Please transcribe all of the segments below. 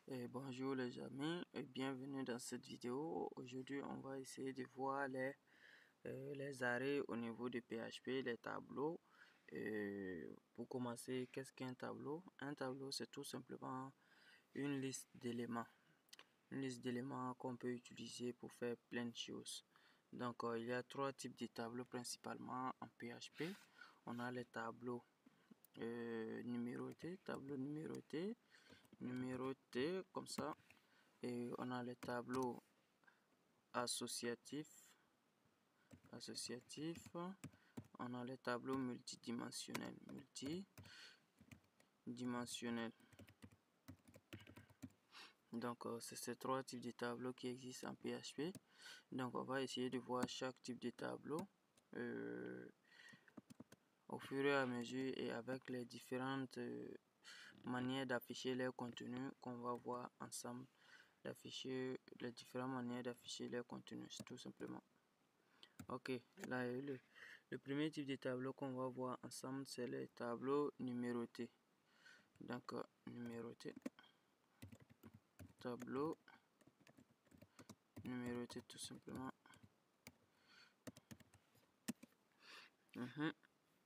Bonjour les amis et bienvenue dans cette vidéo. Aujourd'hui on va essayer de voir les arrêts au niveau de PHP, les tableaux. Pour commencer, qu'est-ce qu'un tableau? Un tableau, c'est tout simplement une liste d'éléments. Une liste d'éléments qu'on peut utiliser pour faire plein de choses. Donc il y a trois types de tableaux principalement en PHP. On a les tableaux numérotés, numérotés comme ça, et on a les tableaux associatifs, on a les tableaux multidimensionnels, donc c'est ces trois types de tableaux qui existent en PHP. Donc on va essayer de voir chaque type de tableau au fur et à mesure et avec les différentes manières d'afficher les contenus qu'on va voir ensemble, les différentes manières d'afficher les contenus tout simplement. Ok, là le premier type de tableau qu'on va voir ensemble, c'est les tableaux numérotés. Donc tableau numéroté tout simplement.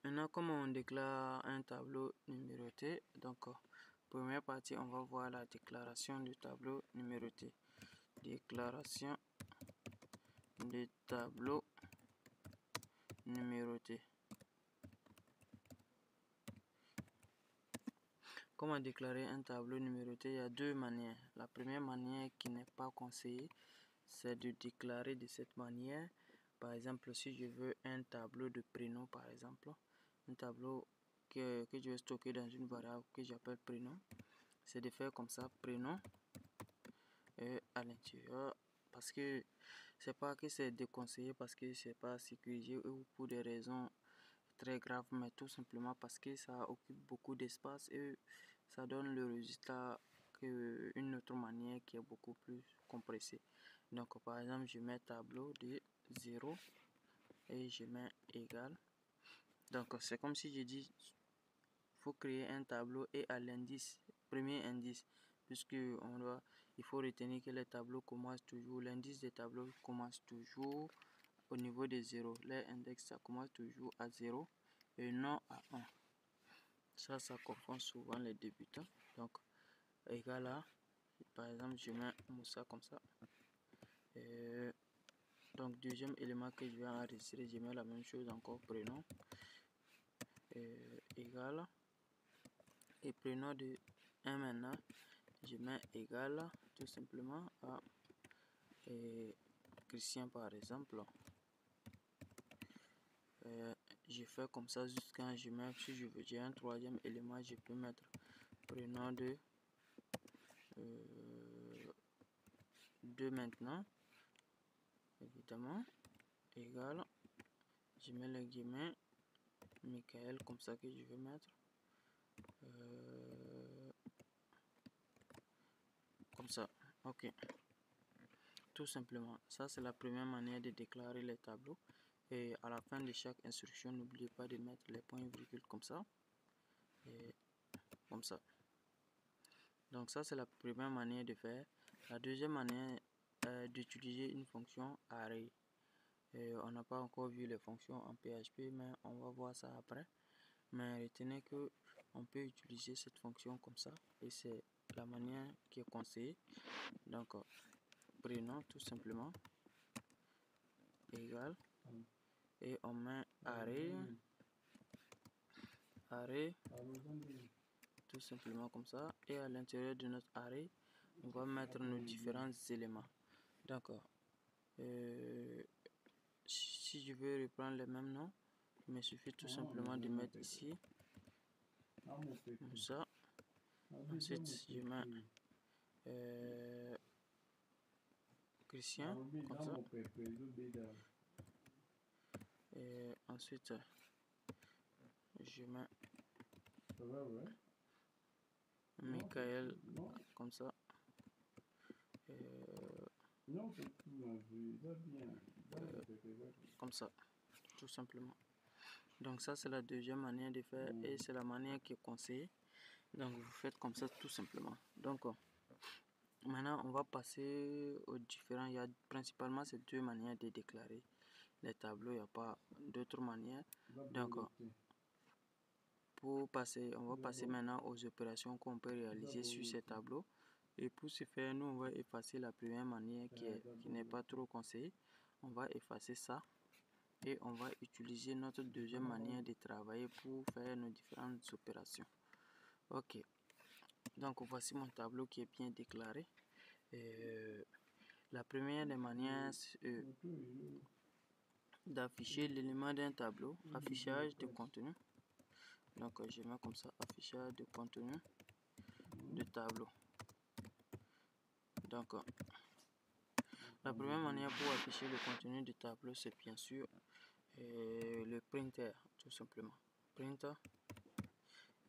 Maintenant, comment on déclare un tableau numéroté? Donc première partie, on va voir la déclaration du tableau numéroté. Déclaration des tableaux numérotés. Comment déclarer un tableau numéroté? Il y a deux manières. La première manière qui n'est pas conseillée, c'est de déclarer de cette manière. Par exemple, si je veux un tableau de prénom, par exemple, un tableau que je vais stocker dans une variable que j'appelle prénom, c'est de faire comme ça, prénom, et à l'intérieur, parce que c'est pas que c'est déconseillé, parce que c'est pas sécurisé ou pour des raisons très grave, mais tout simplement parce que ça occupe beaucoup d'espace et ça donne le résultat qu'une autre manière qui est beaucoup plus compressée. Donc par exemple, je mets tableau de 0 et je mets égal. Donc c'est comme si je dis faut créer un tableau et à l'indice, premier indice, puisque il faut retenir que les tableaux commencent toujours, l'indice des tableaux commence toujours au niveau de 0. Les index, ça commence toujours à 0 et non à 1. Ça confond souvent les débutants. Donc, égal à, par exemple, je mets Moussa comme ça. Donc, deuxième élément que je vais enregistrer, je mets la même chose encore, prénom. Égal. Et prénom de 1 maintenant, je mets égal tout simplement à Christian par exemple. Je fais comme ça jusqu'à je mets, si je veux, j'ai un troisième élément, je peux mettre prénom de 2 maintenant, évidemment, égal, je mets les guillemets, Michael comme ça que je vais mettre, comme ça, ok. Tout simplement, ça c'est la première manière de déclarer les tableaux. Et à la fin de chaque instruction, n'oubliez pas de mettre les points virgules comme ça. Et comme ça. Donc ça c'est la première manière de faire. La deuxième manière est d'utiliser une fonction array. On n'a pas encore vu les fonctions en PHP, mais on va voir ça après. Mais retenez que on peut utiliser cette fonction comme ça. Et c'est la manière qui est conseillée. Donc prénom tout simplement égal. Et on met array tout simplement comme ça, et à l'intérieur de notre array on va mettre nos différents éléments. D'accord. Si je veux reprendre les mêmes noms, il me suffit tout simplement de mettre ici comme ça. Ensuite je mets Christian comme ça. Et ensuite je mets Michael comme ça. Comme ça, tout simplement. Donc ça c'est la deuxième manière de faire et c'est la manière qui est conseillée. Donc vous faites comme ça tout simplement. Donc Maintenant, on va passer aux différents. Il y a principalement ces deux manières de déclarer les tableaux. Il n'y a pas d'autres manières. Donc, on va passer maintenant aux opérations qu'on peut réaliser sur ces tableaux. Et pour ce faire, nous, on va effacer la première manière qui n'est pas trop conseillée. On va effacer ça. Et on va utiliser notre deuxième manière de travailler pour faire nos différentes opérations. Ok. Donc, voici mon tableau qui est bien déclaré. La première des manières d'afficher l'élément d'un tableau, affichage de contenu. Donc je mets comme ça, affichage de contenu de tableau. Donc la première manière pour afficher le contenu du tableau, c'est bien sûr le printer, tout simplement. Printer,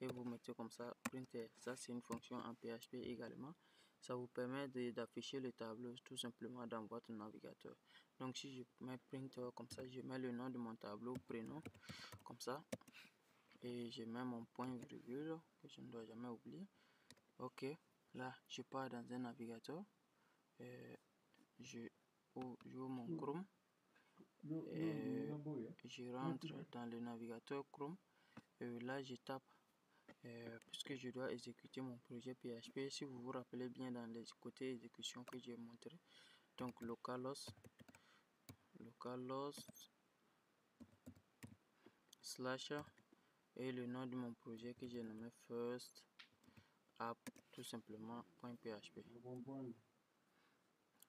et vous mettez comme ça, printer. Ça c'est une fonction en PHP également. Ça vous permet d'afficher le tableau tout simplement dans votre navigateur. Donc si je mets printer comme ça, je mets le nom de mon tableau, prénom, comme ça. Et je mets mon point virgule que je ne dois jamais oublier. Ok, là je pars dans un navigateur. Je ouvre mon Chrome. Je rentre dans le navigateur Chrome. Là je tape. Puisque je dois exécuter mon projet PHP, si vous vous rappelez bien dans les côtés exécution que j'ai montré, donc localhost slash et le nom de mon projet que j'ai nommé first app tout simplement .php.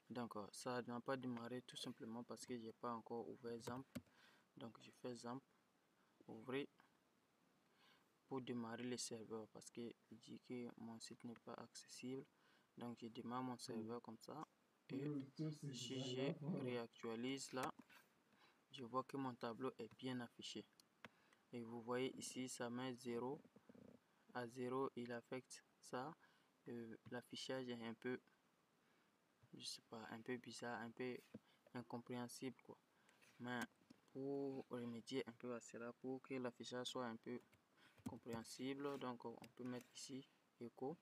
Donc ça n'a pas démarré tout simplement parce que j'ai pas encore ouvert XAMPP. Donc je fais XAMPP ouvrir pour démarrer le serveur parce que il dit que mon site n'est pas accessible. Donc je démarre mon serveur comme ça et si je réactualise là, je vois que mon tableau est bien affiché. Et vous voyez ici ça met 0 à 0, il affecte ça. L'affichage est un peu, je sais pas, un peu bizarre, un peu incompréhensible quoi. Mais pour remédier un peu à cela, pour que l'affichage soit un peu compréhensible, donc on peut mettre ici echo,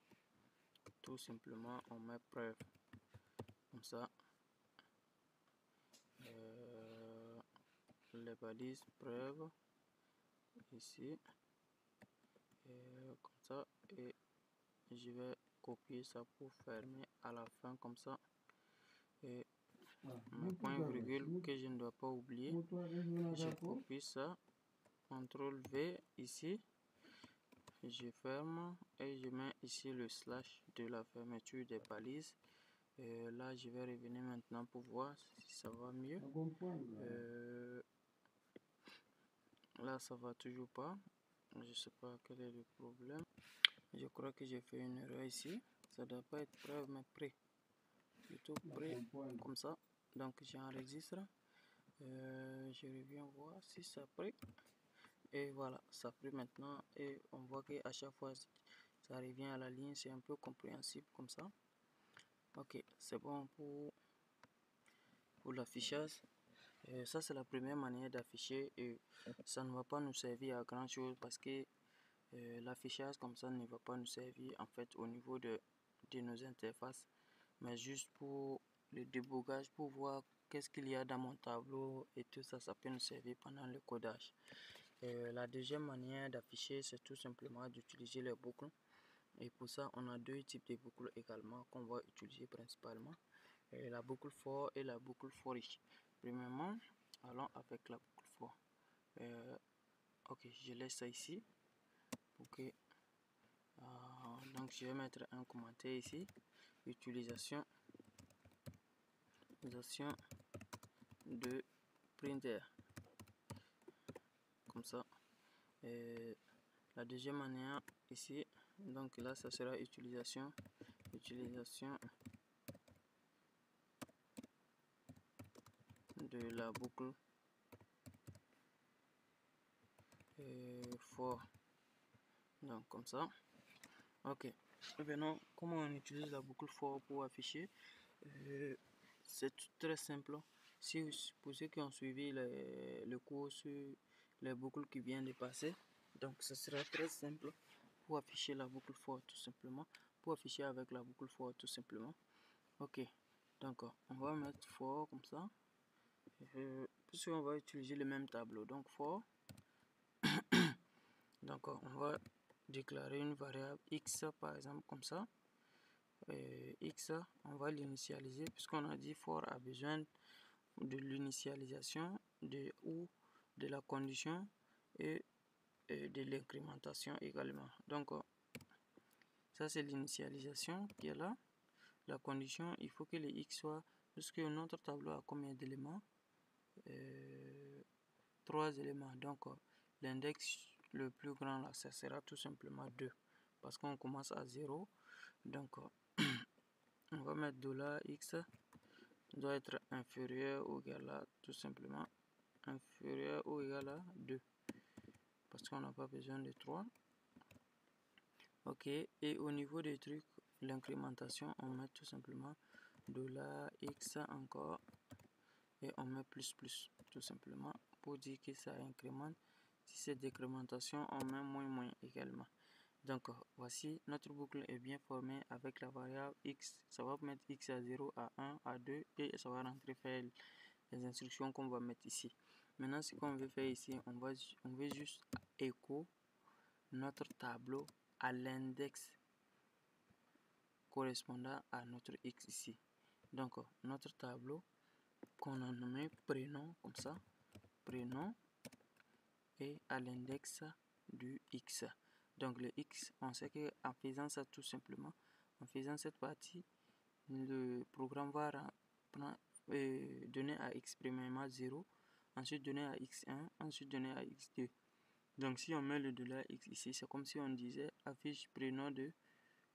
tout simplement on met preuve comme ça. Les balises preuve ici comme ça, et je vais copier ça pour fermer à la fin comme ça. Et mon point virgule que je ne dois pas oublier, je copie ça, CTRL V ici, je ferme et je mets ici le slash de la fermeture des balises. Là je vais revenir maintenant pour voir si ça va mieux. Là ça va toujours pas, je sais pas quel est le problème. Je crois que j'ai fait une erreur ici, ça doit pas être preuve mais prêt, plutôt prêt comme ça. Donc j'enregistre, je reviens voir si ça prêt. Et voilà, ça pris maintenant et on voit que à chaque fois ça revient à la ligne, c'est un peu compréhensible comme ça. Ok, c'est bon pour l'affichage. Ça c'est la première manière d'afficher et ça ne va pas nous servir à grand chose parce que l'affichage comme ça ne va pas nous servir en fait au niveau de nos interfaces, mais juste pour le débogage, pour voir qu'est-ce qu'il y a dans mon tableau et tout ça, ça peut nous servir pendant le codage. La deuxième manière d'afficher, c'est tout simplement d'utiliser les boucles. Et pour ça, on a deux types de boucles également qu'on va utiliser principalement. La boucle for et la boucle for each. Premièrement, allons avec la boucle for. Ok, je laisse ça ici. Ok. Donc, je vais mettre un commentaire ici. Utilisation de printer. Comme ça. La deuxième manière ici, donc là ça sera utilisation de la boucle for, donc comme ça. Ok, maintenant comment on utilise la boucle for pour afficher? C'est très simple. Si pour ceux qui ont suivi le cours sur les boucles qui viennent de passer, donc ce sera très simple pour afficher la boucle for tout simplement. pour afficher avec la boucle for tout simplement. Ok, donc on va mettre for comme ça, puisqu'on va utiliser le même tableau. Donc for, donc on va déclarer une variable x par exemple comme ça. X, on va l'initialiser puisqu'on a dit for a besoin de l'initialisation ou de la condition et de l'incrémentation également. Donc ça c'est l'initialisation qui est là. La condition, il faut que les x soient, puisque notre tableau a combien d'éléments? 3 éléments. Donc l'index le plus grand là, ça sera tout simplement 2 parce qu'on commence à 0. Donc on va mettre $x doit être inférieur ou égal à, tout simplement inférieur ou égal à 2 parce qu'on n'a pas besoin de 3. Ok, et au niveau des trucs, l'incrémentation, on met tout simplement $x encore et on met plus tout simplement pour dire que ça incrémente. Si c'est décrémentation, on met moins également. Donc voici notre boucle est bien formée avec la variable x. Ça va mettre x à 0, à 1, à 2 et ça va rentrer faire les instructions qu'on va mettre ici. Maintenant ce qu'on veut faire ici, on veut juste écho notre tableau à l'index correspondant à notre x ici. Donc notre tableau qu'on a nommé prénom comme ça, prénom et à l'index du x. Donc le x, on sait que en faisant ça tout simplement, en faisant cette partie, le programme va donner à x premièrement 0, ensuite donner à x1, ensuite donner à x2. Donc si on met le $x ici, c'est comme si on disait affiche prénom de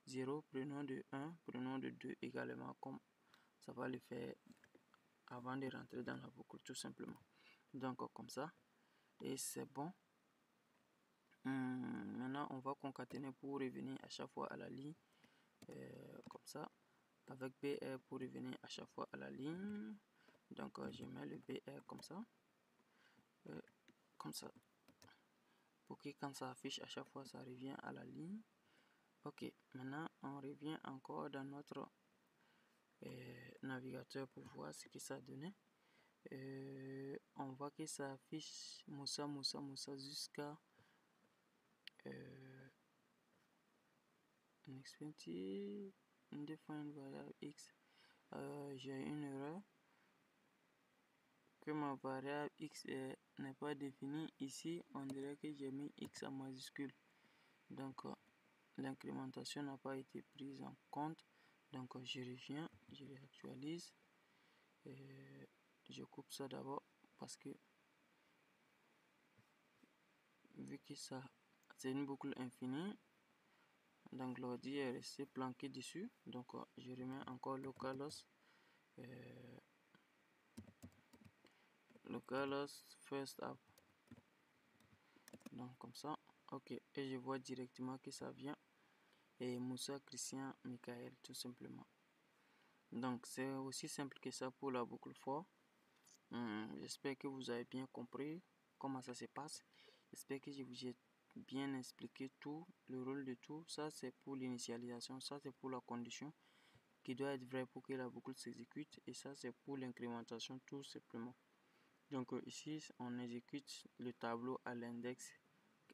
0, prénom de 1, prénom de 2 également, comme ça va le faire avant de rentrer dans la boucle tout simplement. Donc comme ça, et c'est bon. Maintenant on va concaténer pour revenir à chaque fois à la ligne, comme ça, avec BR pour revenir à chaque fois à la ligne. Donc je mets le BR comme ça, pour que quand ça affiche à chaque fois ça revient à la ligne. Ok, maintenant on revient encore dans notre navigateur pour voir ce que ça donnait. On voit que ça affiche Moussa jusqu'à undefined variable x. J'ai une erreur que ma variable x n'est pas définie. Ici on dirait que j'ai mis x en majuscule, donc l'incrémentation n'a pas été prise en compte. Donc je reviens, je réactualise, je coupe ça d'abord parce que vu que ça c'est une boucle infinie, donc l'ordi est resté planqué dessus. Donc je remets encore localhost first app, donc comme ça. Ok, et je vois directement que ça vient et Moussa Christian Michael tout simplement. Donc c'est aussi simple que ça pour la boucle for. J'espère que vous avez bien compris comment ça se passe. J'espère que je vous ai bien expliqué tout, le rôle de tout. Ça c'est pour l'initialisation, ça c'est pour la condition qui doit être vraie pour que la boucle s'exécute, et ça c'est pour l'incrémentation tout simplement. Donc ici on exécute le tableau à l'index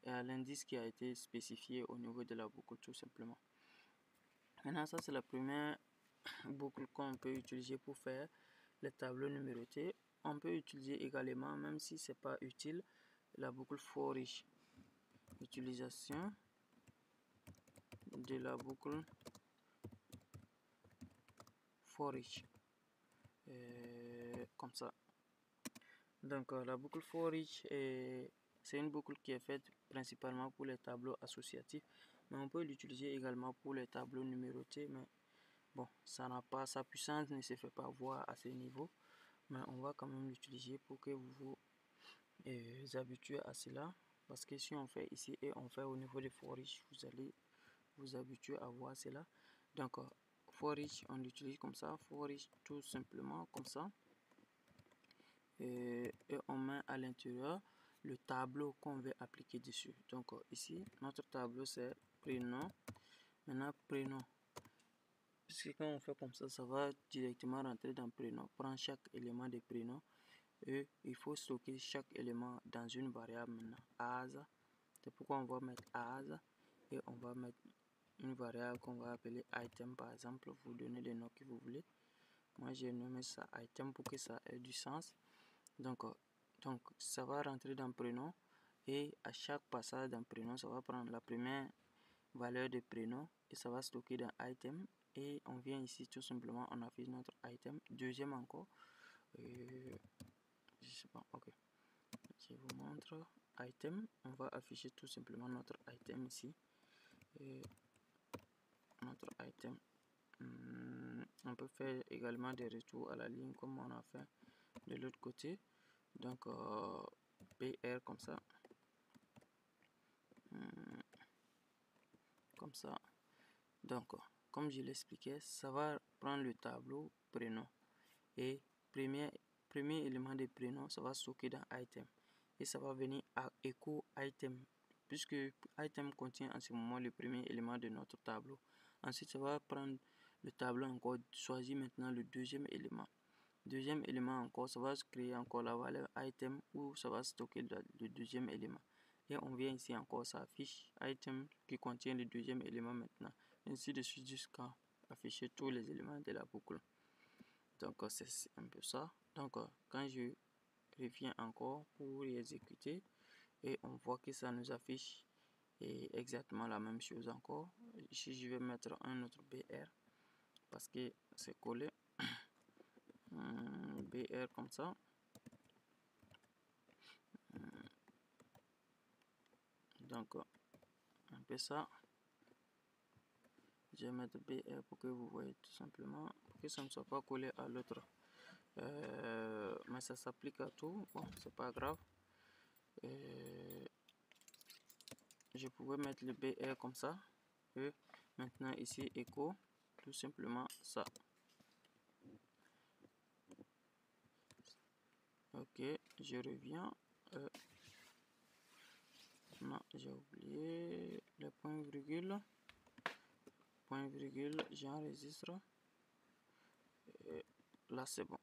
et à l'indice qui a été spécifié au niveau de la boucle tout simplement. Maintenant ça c'est la première boucle qu'on peut utiliser pour faire les tableaux numérotés. On peut utiliser également, même si c'est pas utile, la boucle for each. Utilisation de la boucle for each, comme ça. Donc la boucle for each c'est une boucle qui est faite principalement pour les tableaux associatifs, mais on peut l'utiliser également pour les tableaux numérotés. Mais bon, ça n'a pas, sa puissance ne se fait pas voir à ce niveau, mais on va quand même l'utiliser pour que vous vous habituez à cela, parce que si on fait ici et on fait au niveau de for each, vous allez vous habituer à voir cela. Donc for each on l'utilise comme ça, for each tout simplement comme ça, et on met à l'intérieur le tableau qu'on veut appliquer dessus. Donc ici notre tableau c'est prénom. Maintenant prénom, puisque quand on fait comme ça va directement rentrer dans prénom. Prends chaque élément de prénom et il faut stocker chaque élément dans une variable maintenant. As, c'est pourquoi on va mettre as et on va mettre une variable qu'on va appeler item par exemple. Vous donnez les noms que vous voulez. Moi j'ai nommé ça item pour que ça ait du sens. Donc ça va rentrer dans prénom et à chaque passage dans prénom, ça va prendre la première valeur de prénom et ça va stocker dans item. Et on vient ici tout simplement, on affiche notre item. Deuxième encore, je sais pas, ok. Je vous montre item. On va afficher tout simplement notre item ici. Et notre item. On peut faire également des retours à la ligne comme on a fait de l'autre côté. Donc PR comme ça. Comme ça. Donc comme je l'expliquais, ça va prendre le tableau prénom et premier élément de prénom, ça va stocker dans item et ça va venir à echo item puisque item contient en ce moment le premier élément de notre tableau. Ensuite ça va prendre le tableau encore, choisir maintenant le deuxième élément. Deuxième élément encore, ça va créer encore la valeur item où ça va stocker le deuxième élément. Et on vient ici encore, ça affiche item qui contient le deuxième élément maintenant. Ainsi de suite jusqu'à afficher tous les éléments de la boucle. Donc c'est un peu ça. Donc quand je reviens encore pour exécuter et on voit que ça nous affiche exactement la même chose encore. Ici je vais mettre un autre BR parce que c'est collé. BR comme ça. Donc un peu ça. Je vais mettre BR pour que vous voyez tout simplement, pour que ça ne soit pas collé à l'autre. Mais ça s'applique à tout. Bon, c'est pas grave. Je pouvais mettre le BR comme ça. Et maintenant ici écho, tout simplement ça. Ok, je reviens. Non, j'ai oublié le point virgule. Point virgule, j'enregistre. Là c'est bon.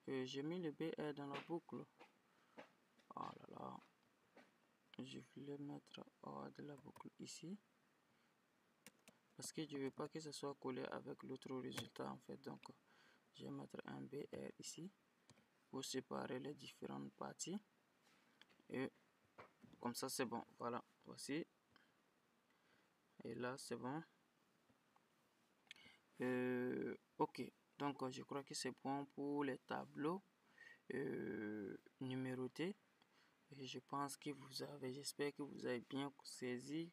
J'ai mis le BR dans la boucle. Oh là là. Je voulais mettre hors de la boucle ici. Parce que je ne veux pas que ce soit collé avec l'autre résultat en fait. Donc je vais mettre un BR ici pour séparer les différentes parties. Et comme ça c'est bon. Voilà, voici. Et là c'est bon. Ok, donc je crois que c'est bon pour les tableaux numérotés. Et je pense que j'espère que vous avez bien saisi,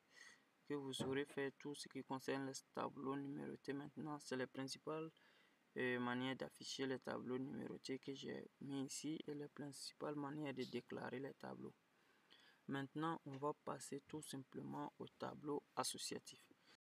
que vous aurez fait tout ce qui concerne les tableaux numérotés. Maintenant, c'est les principales manières d'afficher les tableaux numérotés que j'ai mis ici et les principales manières de déclarer les tableaux. Maintenant, on va passer tout simplement au tableau associatif.